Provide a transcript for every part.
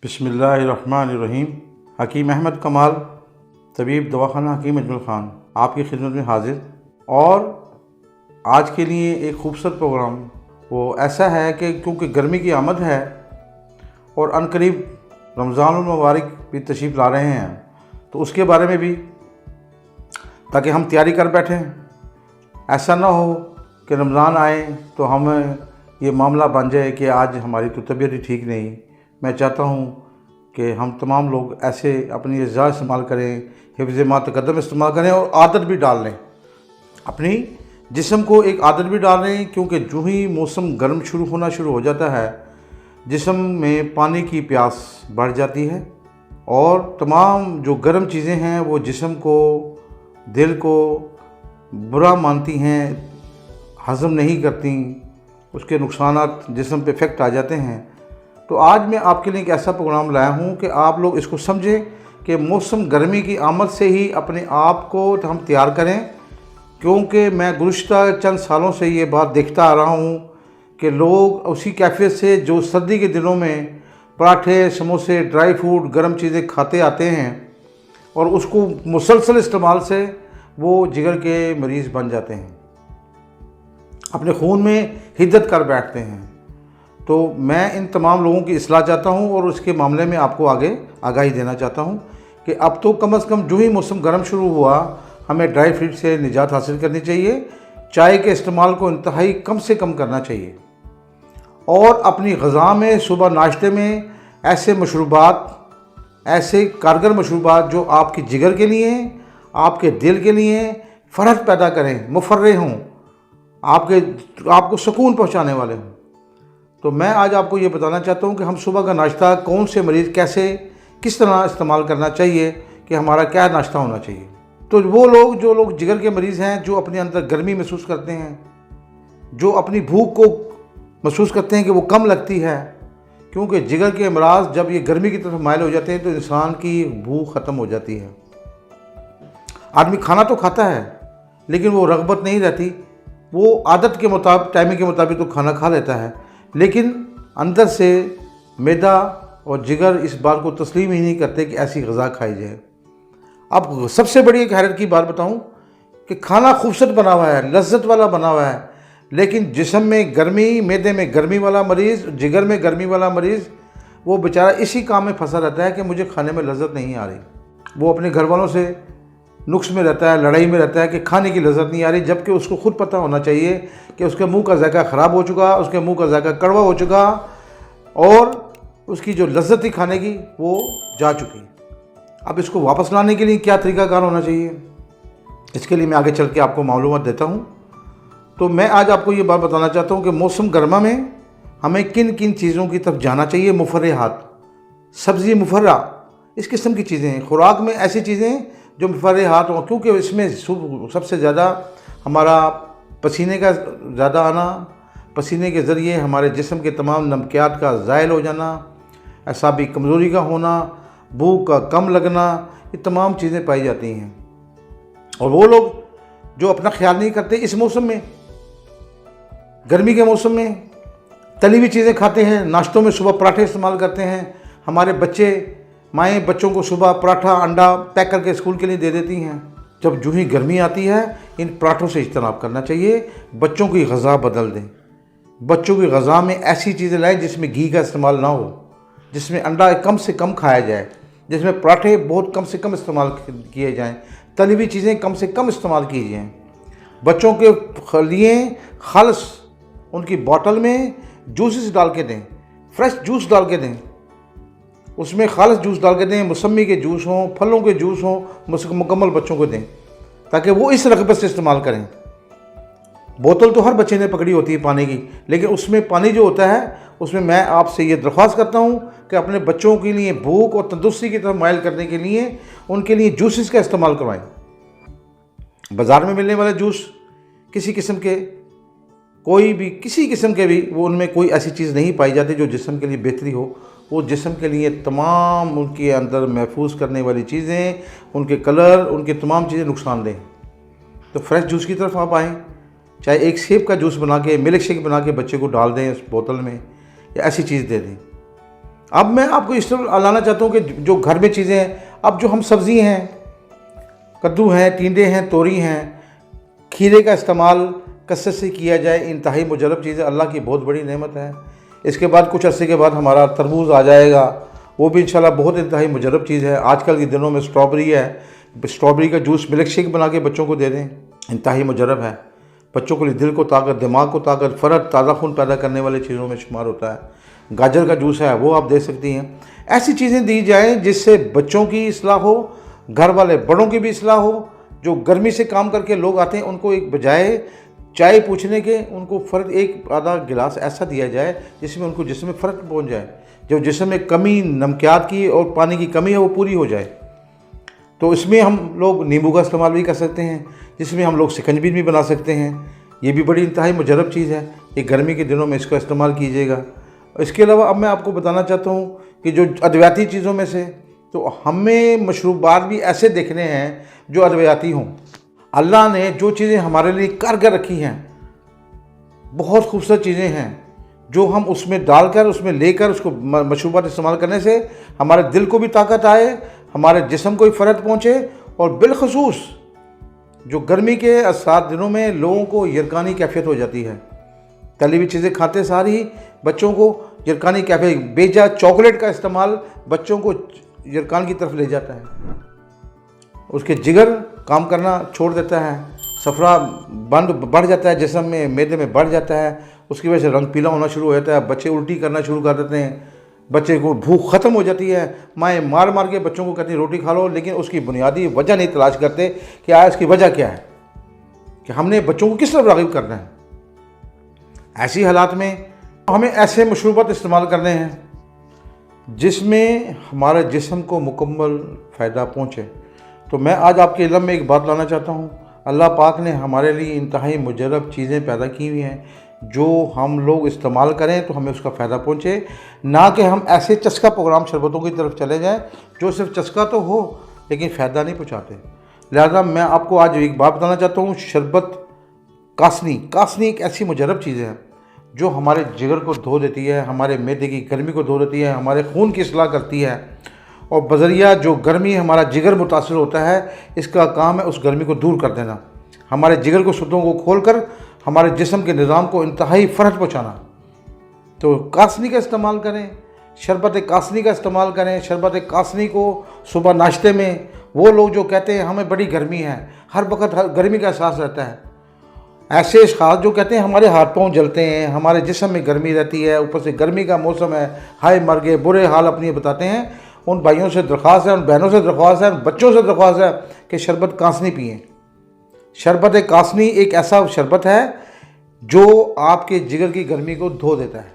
बिस्मिल्लाहिर्रहमानिर्रहीम। हकीम अहमद कमाल, तबीब दवाखाना हकीम अजमल ख़ान आपकी खिदमत में हाजिर। और आज के लिए एक खूबसूरत प्रोग्राम वो ऐसा है कि क्योंकि गर्मी की आमद है और अनकरीब रमज़ानुल मुबारक भी तशरीफ़ ला रहे हैं, तो उसके बारे में भी ताकि हम तैयारी कर बैठें। ऐसा ना हो कि रमज़ान आए तो हमें ये मामला बन जाए कि आज हमारी तो तबीयत ही ठीक नहीं। मैं चाहता हूँ कि हम तमाम लोग ऐसे अपनी अज़ा इस्तेमाल करें, हिफ्ज़ मा तक़द्दम इस्तेमाल करें और आदत भी डाल लें, अपनी जिस्म को एक आदत भी डाल लें। क्योंकि जो ही मौसम गर्म होना शुरू हो जाता है, जिस्म में पानी की प्यास बढ़ जाती है और तमाम जो गर्म चीज़ें हैं वो जिस्म को, दिल को बुरा मानती हैं, हज़म नहीं करती, उसके नुकसानात जिस्म पे इफ़ेक्ट आ जाते हैं। तो आज मैं आपके लिए एक ऐसा प्रोग्राम लाया हूँ कि आप लोग इसको समझें कि मौसम गर्मी की आमद से ही अपने आप को हम तैयार करें। क्योंकि मैं गुज़िश्ता चंद सालों से ये बात देखता आ रहा हूँ कि लोग उसी कैफियत से जो सर्दी के दिनों में पराठे, समोसे, ड्राई फ्रूट, गर्म चीज़ें खाते आते हैं और उसको मुसलसल इस्तेमाल से वो जिगर के मरीज़ बन जाते हैं, अपने खून में हिद्दत कर बैठते हैं। तो मैं इन तमाम लोगों की इस्लाह चाहता हूँ और उसके मामले में आपको आगे आगाही देना चाहता हूँ कि अब तो कम से कम जो ही मौसम गर्म शुरू हुआ, हमें ड्राई फ्रूट से निजात हासिल करनी चाहिए। चाय के इस्तेमाल को इंतहाई कम से कम करना चाहिए और अपनी ग़िज़ा में, सुबह नाश्ते में ऐसे मशरूबात, ऐसे कारगर मशरूबात जो आपकी जिगर के लिए, आपके दिल के लिए फ़र्क पैदा करें, मुफर्रे हों, आपको सुकून पहुँचाने वाले हों। तो मैं आज आपको ये बताना चाहता हूँ कि हम सुबह का नाश्ता कौन से मरीज़ कैसे किस तरह इस्तेमाल करना चाहिए, कि हमारा क्या नाश्ता होना चाहिए। तो वो लोग जो लोग जिगर के मरीज़ हैं, जो अपने अंदर गर्मी महसूस करते हैं, जो अपनी भूख को महसूस करते हैं कि वो कम लगती है, क्योंकि जिगर के अमराज जब ये गर्मी की तरफ माइल हो जाते हैं तो इंसान की भूख ख़त्म हो जाती है। आदमी खाना तो खाता है लेकिन वो रग़बत नहीं रहती, वो आदत के मुताबिक, टाइमिंग के मुताबिक तो खाना खा लेता है, लेकिन अंदर से मैदा और जिगर इस बात को तस्लीम ही नहीं करते कि ऐसी ग़िज़ा खाई जाए। अब सबसे बड़ी एक हैरत की बात बताऊं कि खाना खूबसूरत बना हुआ है, लज्जत वाला बना हुआ है, लेकिन जिस्म में गर्मी, मैदे में गर्मी वाला मरीज़, जिगर में गर्मी वाला मरीज़, वो बेचारा इसी काम में फंसा रहता है कि मुझे खाने में लज्जत नहीं आ रही। वो अपने घर वालों से नुक्स में रहता है, लड़ाई में रहता है कि खाने की लज्जत नहीं आ रही, जबकि उसको खुद पता होना चाहिए कि उसके मुंह का जायका ख़राब हो चुका, उसके मुंह का जायका कड़वा हो चुका और उसकी जो लज्जत थी खाने की वो जा चुकी। अब इसको वापस लाने के लिए क्या तरीक़ाकार होना चाहिए, इसके लिए मैं आगे चल के आपको मालूमात देता हूँ। तो मैं आज आपको ये बात बताना चाहता हूँ कि मौसम गर्मा में हमें किन किन चीज़ों की तरफ जाना चाहिए। मुफर्रिहात, सब्ज़ी मुफर्रा, इस किस्म की चीज़ें, खुराक में ऐसी चीज़ें जो मुफर्रिहात हों, क्योंकि इसमें सबसे ज़्यादा हमारा पसीने का ज़्यादा आना, पसीने के ज़रिए हमारे जिस्म के तमाम नमकियात का ज़ायल हो जाना, असाबी कमज़ोरी का होना, भूख का कम लगना, ये तमाम चीज़ें पाई जाती हैं। और वो लोग जो अपना ख्याल नहीं करते, इस मौसम में, गर्मी के मौसम में तली हुई चीज़ें खाते हैं, नाश्तों में सुबह पराठे इस्तेमाल करते हैं। हमारे बच्चे, माएँ बच्चों को सुबह पराठा, अंडा पैक करके स्कूल के लिए दे देती हैं। जब जो ही गर्मी आती है, इन पराठों से इज्तनाब करना चाहिए। बच्चों की ग़िज़ा बदल दें, बच्चों की ग़िज़ा में ऐसी चीज़ें लाएं जिसमें घी का इस्तेमाल ना हो, जिसमें अंडा कम से कम खाया जाए, जिसमें पराठे बहुत कम से कम इस्तेमाल किए जाएँ, तली हुई चीज़ें कम से कम इस्तेमाल की जाएँ। बच्चों के लिए खालिस उनकी बोतल में जूसेस डाल के दें, फ्रेश जूस डाल के दें, उसमें खालिस जूस डाल के दें, मौसमी के जूस हों, फलों के जूस हों, मुकम्मल बच्चों को दें ताकि वो इस रग़बत से इस्तेमाल करें। बोतल तो हर बच्चे ने पकड़ी होती है पानी की, लेकिन उसमें पानी जो होता है, उसमें मैं आपसे ये दरख्वास्त करता हूँ कि अपने बच्चों के लिए भूख और तंदुरुस्ती की तरफ माइल करने के लिए उनके लिए जूसेस का इस्तेमाल करवाएं। बाज़ार में मिलने वाले जूस किसी किस्म के, कोई भी किसी किस्म के भी, वो उनमें कोई ऐसी चीज़ नहीं पाई जाती जो जिस्म के लिए बेहतरी हो। वो जिस्म के लिए तमाम उनके अंदर महफूज करने वाली चीज़ें, उनके कलर, उनके तमाम चीज़ें नुकसानदेह। तो फ्रेश जूस की तरफ आप आएँ, चाहे एक सेब का जूस बना के, मिल्क शेक बना के बच्चे को डाल दें उस बोतल में, या ऐसी चीज़ दे दें। अब मैं आपको इस तरफ लाना चाहता हूँ कि जो घर में चीज़ें हैं, अब जो हम सब्ज़ी हैं, कद्दू हैं, टिंडे हैं, तोरी हैं, खीरे का इस्तेमाल कसरत से किया जाए, इंतहाई मुजरब चीज़ है, अल्लाह की बहुत बड़ी नेमत है। इसके बाद कुछ अरसे के बाद हमारा तरबूज आ जाएगा, वो भी इंशाल्लाह बहुत इंतहाई मुजरब चीज़ है। आजकल के दिनों में स्ट्रॉबेरी है, स्ट्रॉबेरी का जूस मिल्क शेक बना के बच्चों को दे दें, इंतहाई मुजरब है। बच्चों के लिए दिल को ताकत, दिमाग को ताकत, फ़र्द, ताज़ा खून पैदा करने वाली चीज़ों में शुमार होता है। गाजर का जूस है, वो आप दे सकती हैं। ऐसी चीज़ें दी जाएँ जिससे बच्चों की इस्लाह हो, घर वाले बड़ों की भी इस्लाह हो। जो गर्मी से काम करके लोग आते हैं, उनको एक बजाय चाय पूछने के उनको फ़र्क एक आधा गिलास ऐसा दिया जाए जिसमें उनको जिस्म में फ़र्क पहुँच जाए, जो जिस्म में कमी नमकियात की और पानी की कमी है वो पूरी हो जाए। तो इसमें हम लोग नींबू का इस्तेमाल भी कर सकते हैं, जिसमें हम लोग शिकंजी भी बना सकते हैं। ये भी बड़ी इंतहाई मुजरब चीज़ है, ये गर्मी के दिनों में इसका इस्तेमाल कीजिएगा। इसके अलावा अब मैं आपको बताना चाहता हूँ कि जो अद्वियाती चीज़ों में से, तो हमें मशरूबात भी ऐसे देखने हैं जो अद्वियाती हों। अल्लाह ने जो चीज़ें हमारे लिए कारगर रखी हैं, बहुत खूबसूरत चीज़ें हैं, जो हम उसमें डालकर, उसमें लेकर उसको मशरूबात इस्तेमाल करने से हमारे दिल को भी ताकत आए, हमारे जिस्म को भी फ़र्क पहुँचे, और बिलखसूस जो गर्मी के असरात दिनों में लोगों को यरकानी कैफियत हो जाती है। तली हुई चीज़ें खाते सारी ही बच्चों को यरकानी कैफियत, बेजा चॉकलेट का इस्तेमाल बच्चों को यरकान की तरफ ले जाता है। उसके जिगर काम करना छोड़ देता है, सफरा बंद बढ़ जाता है, जिस्म में मैदे में बढ़ जाता है, उसकी वजह से रंग पीला होना शुरू हो जाता है, बच्चे उल्टी करना शुरू कर देते हैं, बच्चे को भूख ख़त्म हो जाती है। माएँ मार मार के बच्चों को कहती हैं रोटी खा लो, लेकिन उसकी बुनियादी वजह नहीं तलाश करते कि आज इसकी वजह क्या है, कि हमने बच्चों को किस तरफ राग़िब करना है। ऐसी हालात में हमें ऐसे मशरूबात इस्तेमाल करने हैं जिसमें हमारे जिस्म को मुकम्मल फ़ायदा पहुँचे। तो मैं आज आपके इल्म में एक बात लाना चाहता हूँ, अल्लाह पाक ने हमारे लिए इंतहाई मुजरब चीज़ें पैदा की हुई हैं, जो हम लोग इस्तेमाल करें तो हमें उसका फ़ायदा पहुँचे, ना कि हम ऐसे चस्का प्रोग्राम शरबतों की तरफ चले जाएं जो सिर्फ चस्का तो हो लेकिन फ़ायदा नहीं पहुँचाते। लिहाजा मैं आपको आज एक बात बताना चाहता हूँ, शरबत कासनी एक ऐसी मुजरब चीज़ है जो हमारे जिगर को धो देती है, हमारे मैदे की गर्मी को धो देती है, हमारे खून की इस्लाह करती है, और बज़रिया जो गर्मी हमारा जिगर मुतासिर होता है, इसका काम है उस गर्मी को दूर कर देना, हमारे जिगर को सुतों को खोलकर हमारे जिस्म के निज़ाम को इंतहाई फ़र्क पहुँचाना। तो कासनी का इस्तेमाल करें, शरबत कासनी का इस्तेमाल करें। शरबत कासनी को सुबह नाश्ते में, वो लोग जो कहते हैं हमें बड़ी गर्मी है, हर वक्त गर्मी का एहसास रहता है, ऐसे खास जो कहते हैं हमारे हाथ पांव जलते हैं, हमारे जिस्म में गर्मी रहती है, ऊपर से गर्मी का मौसम है, हाय मर गए, बुरे हाल अपनी बताते हैं, उन भाइयों से दरख्वास्त है, उन बहनों से दरख्वास्त है, उन बच्चों से दरख्वास्त है कि शरबत कासनी पिएँ। शरबत कासनी एक ऐसा शरबत है जो आपके जिगर की गर्मी को धो देता है,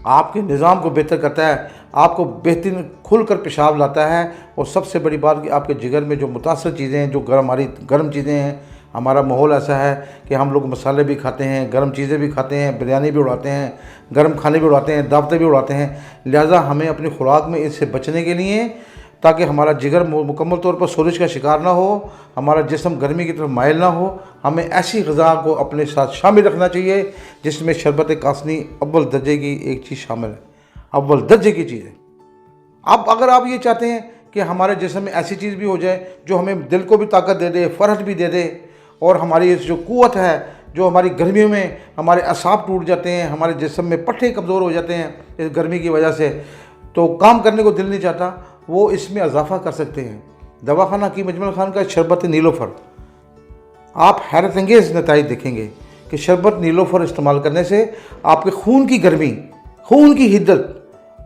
आपके निज़ाम को बेहतर करता है, आपको बेहतरीन खुलकर पेशाब लाता है, और सबसे बड़ी बात कि आपके जिगर में जो मुतासर चीज़ें हैं, जो हमारी गर्म चीज़ें हैं, हमारा माहौल ऐसा है कि हम लोग मसाले भी खाते हैं, गर्म चीज़ें भी खाते हैं, बिरयानी भी उड़ाते हैं, गर्म खाने भी उड़ाते हैं, दावतें भी उड़ाते हैं। लिहाजा हमें अपनी खुराक में इससे बचने के लिए, ताकि हमारा जिगर मुकम्मल तौर पर सोरिश का शिकार ना हो, हमारा जिस्म गर्मी की तरफ माइल ना हो, हमें ऐसी ग़िज़ा को अपने साथ शामिल रखना चाहिए जिसमें शरबत कासनी अव्वल दर्जे की एक चीज़ शामिल है, अव्वल दर्जे की चीज़ है। अब अगर आप ये चाहते हैं कि हमारे जिस्म में ऐसी चीज़ भी हो जाए जो हमें दिल को भी ताकत दे दे, फ़र्ज भी दे दे, और हमारी जो क़ुव्वत है, जो हमारी गर्मियों में हमारे असाब टूट जाते हैं, हमारे जिस्म में पट्टे कमज़ोर हो जाते हैं इस गर्मी की वजह से, तो काम करने को दिल नहीं चाहता, वो इसमें इजाफ़ा कर सकते हैं। दवाखाना हकीम अजमल खान का शरबत नीलोफ़र, आप हैरत अंगेज़ नताइज देखेंगे कि शरबत नीलोफ़र इस्तेमाल करने से आपके खून की गर्मी, खून की हिद्दत,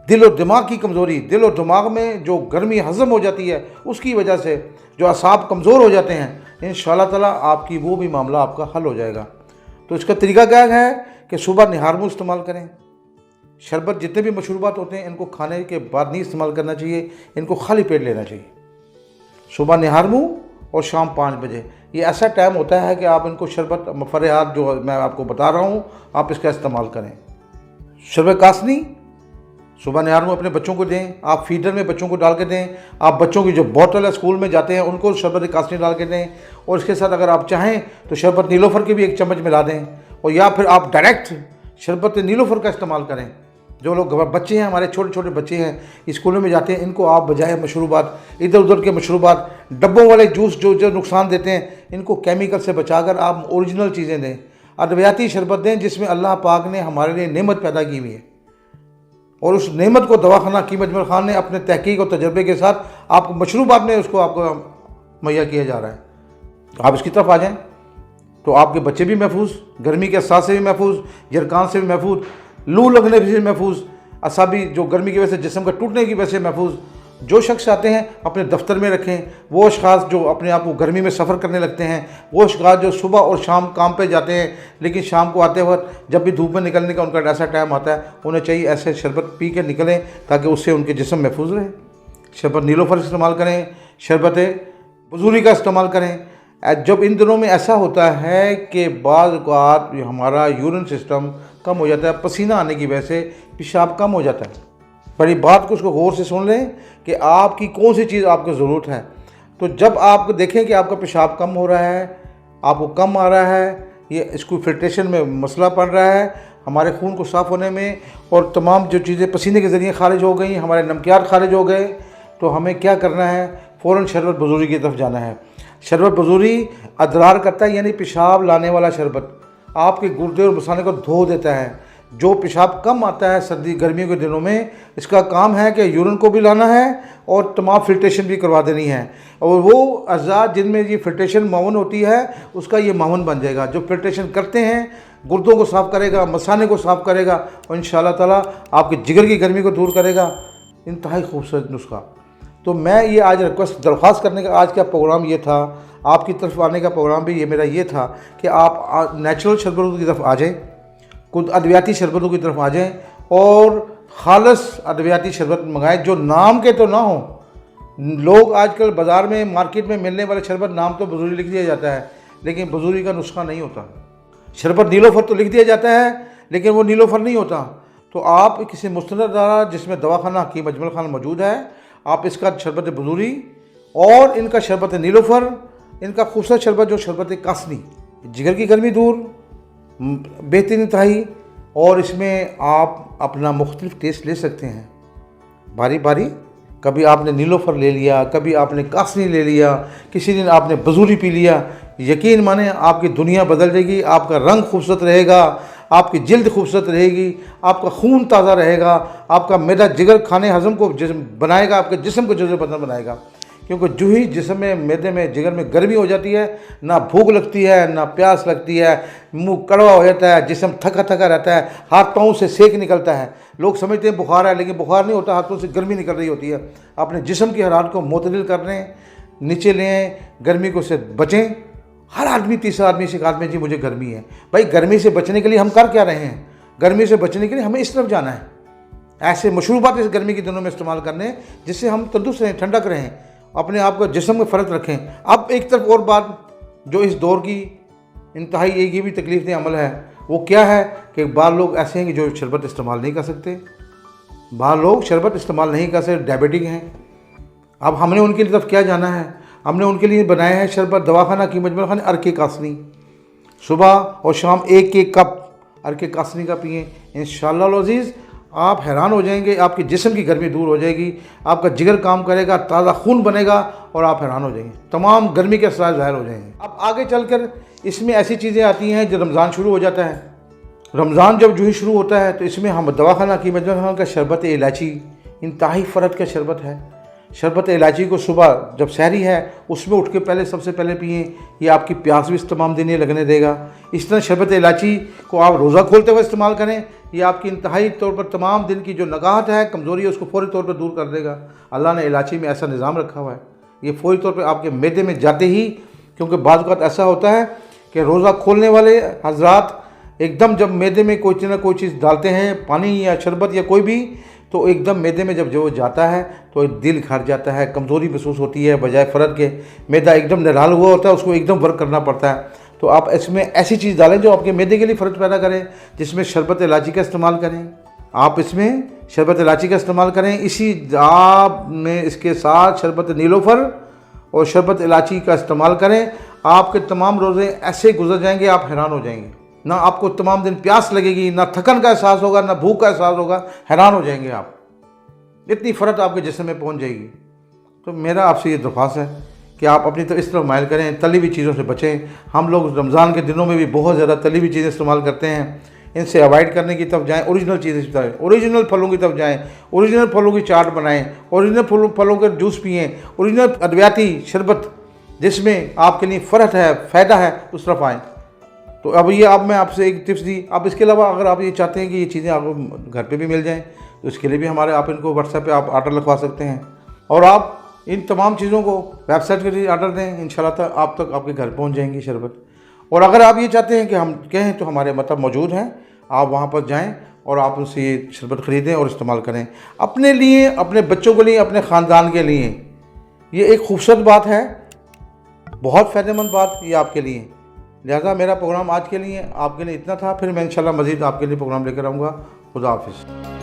दिल और दिमाग की कमज़ोरी, दिल और दिमाग में जो गर्मी हज़म हो जाती है, उसकी वजह से जो असाब कमज़ोर हो जाते हैं, इंशाअल्लाह ताला आपकी वो भी मामला आपका हल हो जाएगा। तो इसका तरीका क्या है कि सुबह निहारमू इस्तेमाल करें। शरबत जितने भी मशरूबात होते हैं, इनको खाने के बाद नहीं इस्तेमाल करना चाहिए, इनको खाली पेट लेना चाहिए। सुबह निहारमू और शाम 5 बजे, ये ऐसा टाइम होता है कि आप इनको शरबत मफरहात जो मैं आपको बता रहा हूँ, आप इसका इस्तेमाल करें। शरबत कासनी सुबह निहारमू अपने बच्चों को दें, आप फीडर में बच्चों को डाल के दें, आप बच्चों की जो बोतल है स्कूल में जाते हैं उनको शरबत कासनी डाल के दें, और इसके साथ अगर आप चाहें तो शरबत नीलोफ़र के भी 1 चम्मच मिला दें, और या फिर आप डायरेक्ट शरबत नीलोफ़र का इस्तेमाल करें। जो लोग बच्चे हैं, हमारे छोटे छोटे बच्चे हैं, स्कूलों में जाते हैं, इनको आप बजाय मशरूबात, इधर उधर के मशरूबात, डब्बों वाले जूस जो नुकसान देते हैं, इनको केमिकल से बचाकर आप ओरिजिनल चीज़ें दें, अद्वियाती शरबत दें जिसमें अल्लाह पाक ने हमारे लिए नेमत पैदा की हुई है, और उस नेमत को दवाखाना हकीम अजमल खान ने अपने तहकीक और तजर्बे के साथ आपको मशरूबात में उसको आपको मुहैया किया जा रहा है। तो आप इसकी तरफ आ जाएँ तो आपके बच्चे भी महफूज, गर्मी के एहसास से भी महफूज, जरकान से भी महफूज, लू लगने से भी महफूज, असाबी जो गर्मी की वजह से जिस्म का टूटने की वजह से महफूज। जो शख्स आते हैं अपने दफ्तर में रखें, वो अशखास जो अपने आप को गर्मी में सफ़र करने लगते हैं, वो अशखास जो सुबह और शाम काम पे जाते हैं, लेकिन शाम को आते वक्त जब भी धूप में निकलने का उनका ऐसा टाइम आता है, उन्हें चाहिए ऐसे शरबत पी के निकलें ताकि उससे उनके जिस्म महफूज रहे। शरबत नीलोफर इस्तेमाल करें, शरबत बजूरी का इस्तेमाल करें। जब इन दिनों में ऐसा होता है कि बाज़ औक़ात हमारा यूरिन सिस्टम कम हो जाता है, पसीना आने की वजह से पेशाब कम हो जाता है, बड़ी बात को उसको गौर से सुन लें कि आपकी कौन सी चीज़ आपको ज़रूरत है। तो जब आप देखें कि आपका पेशाब कम हो रहा है, आपको कम आ रहा है, ये इसको फिल्ट्रेशन में मसला पड़ रहा है, हमारे खून को साफ़ होने में, और तमाम जो चीज़ें पसीने के ज़रिए खारिज हो गई, हमारे नमकियात खारिज हो गए, तो हमें क्या करना है, फ़ौरन शरबत बजूरी की तरफ जाना है। शरबत बजूरी अदरार करता है, यानी पेशाब लाने वाला शरबत, आपके गुर्दे और मसाने को धो देता है। जो पेशाब कम आता है सर्दी गर्मियों के दिनों में, इसका काम है कि यूरिन को भी लाना है और तमाम फिल्ट्रेशन भी करवा देनी है, और वो अज़ा जिनमें ये फिल्ट्रेशन मावन होती है उसका ये मावन बन जाएगा। जो फिल्ट्रेशन करते हैं गुर्दों को साफ़ करेगा, मसाने को साफ़ करेगा, और इंशाअल्लाह ताला आपके जिगर की गर्मी को दूर करेगा। इंतहाई खूबसूरत नुस्खा। तो मैं ये आज रिक्वेस्ट दरख्वास्त करने का आज का प्रोग्राम ये था, आपकी तरफ आने का प्रोग्राम भी ये मेरा ये था कि आप नेचुरल शरबतों की तरफ आ जाएँ, खुद अद्वियाती शरबतों की तरफ आ जाएँ, और ख़ालस अद्वियाती शरबत मंगाएँ जो नाम के तो ना हों। लोग आजकल बाज़ार में मार्केट में मिलने वाले शरबत नाम तो बजूरी लिख दिया जाता है, लेकिन बजूरी का नुस्खा नहीं होता। शरबत नीलोफर तो लिख दिया जाता है, लेकिन वो नीलोफर नहीं होता। तो आप किसी मुस्तनद अदारा जिसमें दवाखाना हकीम अजमल खान मौजूद है, आप इसका शरबत बजूरी और इनका शरबत नीलोफर, इनका खूबसूरत शरबत जो शरबत कासनी, जिगर की गर्मी दूर, बेहतरीन इंतहाई, और इसमें आप अपना मुख्तलिफ टेस्ट ले सकते हैं बारी बारी। कभी आपने नीलोफर ले लिया, कभी आपने कासनी ले लिया, किसी दिन आपने बजूरी पी लिया, यकीन माने आपकी दुनिया बदल जाएगी। आपका रंग खूबसूरत रहेगा, आपकी जिल्द खूबसूरत रहेगी, आपका खून ताज़ा रहेगा, आपका मैदा जिगर खाने हज़म को बनाएगा, आपके जिस्म को जज़ब बदन बनाएगा। क्योंकि जो ही जिस्म में, मैदे में, जिगर में गर्मी हो जाती है, ना भूख लगती है, ना प्यास लगती है, मुंह कड़वा हो जाता है, जिस्म थका थका रहता है, हाथ पाँव से सेक निकलता है। लोग समझते हैं बुखार है, लेकिन बुखार नहीं होता, हाथों से गर्मी निकल रही होती है। अपने जिस्म की हरारत को मुतदिल कर लें, नीचे लें, गर्मी को से बचें। हर आदमी, तीसरा आदमी से कहा में जी मुझे गर्मी है। भाई गर्मी से बचने के लिए हम कर क्या रहे हैं? गर्मी से बचने के लिए हमें इस तरफ जाना है, ऐसे मशरूबात इस गर्मी के दिनों में इस्तेमाल करने जिससे हम तंदुरुस्त रहें, ठंडक रहें, अपने आप को जिस्म में फ़र्क रखें। अब एक तरफ और बात जो इस दौर की इंतहाई एक ये भी तकलीफ दे अमल है, वो क्या है कि बाहर लोग ऐसे हैं कि जो शरबत इस्तेमाल नहीं कर सकते, बाहर लोग शरबत इस्तेमाल नहीं कर सकते, डायबिटिक हैं। अब हमने उनकी तरफ क्या जाना है? हमने उनके लिए बनाया है शरबत दवाखाना हकीम अजमल खान अर्के कासनी। सुबह और शाम एक एक कप अर्के कासनी का पिएँ, इंशाअल्लाह अज़ीज़ आप हैरान हो जाएंगे। आपके जिस्म की गर्मी दूर हो जाएगी, आपका जिगर काम करेगा, ताज़ा खून बनेगा, और आप हैरान हो जाएंगे, तमाम गर्मी के असरार ज़ाहिर हो जाएंगे। अब आगे चलकर इसमें ऐसी चीज़ें आती हैं जब रमज़ान शुरू हो जाता है। रमज़ान जब जो ही शुरू होता है तो इसमें हम दवाखाना हकीम अजमल खान का शरबत इलायची इंतहाई फ़र्द का शरबत है। शरबत इलायची को सुबह जब सहरी है उसमें उठ के पहले सबसे पहले पिएँ, ये आपकी प्यास भी तमाम दिन लगने देगा। इस तरह शरबत इलायची को आप रोज़ा खोलते हुए इस्तेमाल करें, ये आपकी इंतहाई तौर पर तमाम दिन की जो नगाहत है, कमज़ोरी है, उसको फौरी तौर पर दूर कर देगा। अल्लाह ने इलायची में ऐसा निज़ाम रखा हुआ है, ये फौरी तौर पर आपके मैदे में जाते ही, क्योंकि बाज़ वक़्त ऐसा होता है कि रोज़ा खोलने वाले हजरात एकदम जब मैदे में कोई ना कोई चीज़ डालते हैं, पानी या शरबत या कोई भी, तो एकदम मैदे में जब जो जाता है तो दिल घर जाता है, कमज़ोरी महसूस होती है, बजाय फ़र्द के मैदा एकदम निराल हुआ होता है, उसको एकदम वर्क करना पड़ता है। तो आप इसमें ऐसी चीज़ डालें जो आपके मैदे के लिए फ़र्ज पैदा करें, जिसमें शरबत इलायची का इस्तेमाल करें। आप इसमें शरबत इलायची का इस्तेमाल करें, इसी आप में इसके साथ शरबत नीलोफर और शरबत इलायची का इस्तेमाल करें। आपके तमाम रोज़े ऐसे गुजर जाएंगे, आप हैरान हो जाएंगे। ना आपको तमाम दिन प्यास लगेगी, ना थकन का एहसास होगा, ना भूख का एहसास होगा। हैरान हो जाएंगे आप, इतनी फ़र्क आपके जिस्म में पहुंच जाएगी। तो मेरा आपसे ये दरख्वास्त है कि आप अपनी तरफ इस तरफ माइल करें, तली हुई चीज़ों से बचें। हम लोग रमज़ान के दिनों में भी बहुत ज़्यादा तली हुई चीज़ें इस्तेमाल करते हैं, इनसे अवॉइड करने की तरफ जाएं। ओरिजिनल चीज़ें की तरफ, ओरिजिनल फलों की तरफ जाएं, ओरिजिनल फलों की चाट बनाएं, ओरिजिनल फलों के जूस पिएँ, ओरिजिनल अद्वियाती शरबत जिसमें आपके लिए फ़र्क है, फ़ायदा है, उस तरफ आएँ। तो अब ये मैं आपसे एक टिप्स दी। अब इसके अलावा अगर आप ये चाहते हैं कि ये चीज़ें आपको घर पे भी मिल जाएं, तो इसके लिए भी आप इनको व्हाट्सएप पे आप ऑर्डर लिखवा सकते हैं, और आप इन तमाम चीज़ों को वेबसाइट के लिए ऑर्डर दें, इंशाल्लाह आप तक आपके घर पहुंच जाएंगी शरबत। और अगर आप ये चाहते हैं कि हम कहें तो हमारे मतलब मौजूद हैं, आप वहाँ पर जाएँ और आप उनसे ये शरबत ख़रीदें और इस्तेमाल करें अपने लिए, अपने बच्चों के लिए, अपने ख़ानदान के लिए। ये एक खूबसूरत बात है, बहुत फ़ायदेमंद बात ये आपके लिए। लिहाजा मेरा प्रोग्राम आज के लिए आपके लिए इतना था। फिर मैं इंशाल्लाह मज़ीद आपके लिए प्रोग्राम लेकर आऊँगा। खुदा हाफिज़।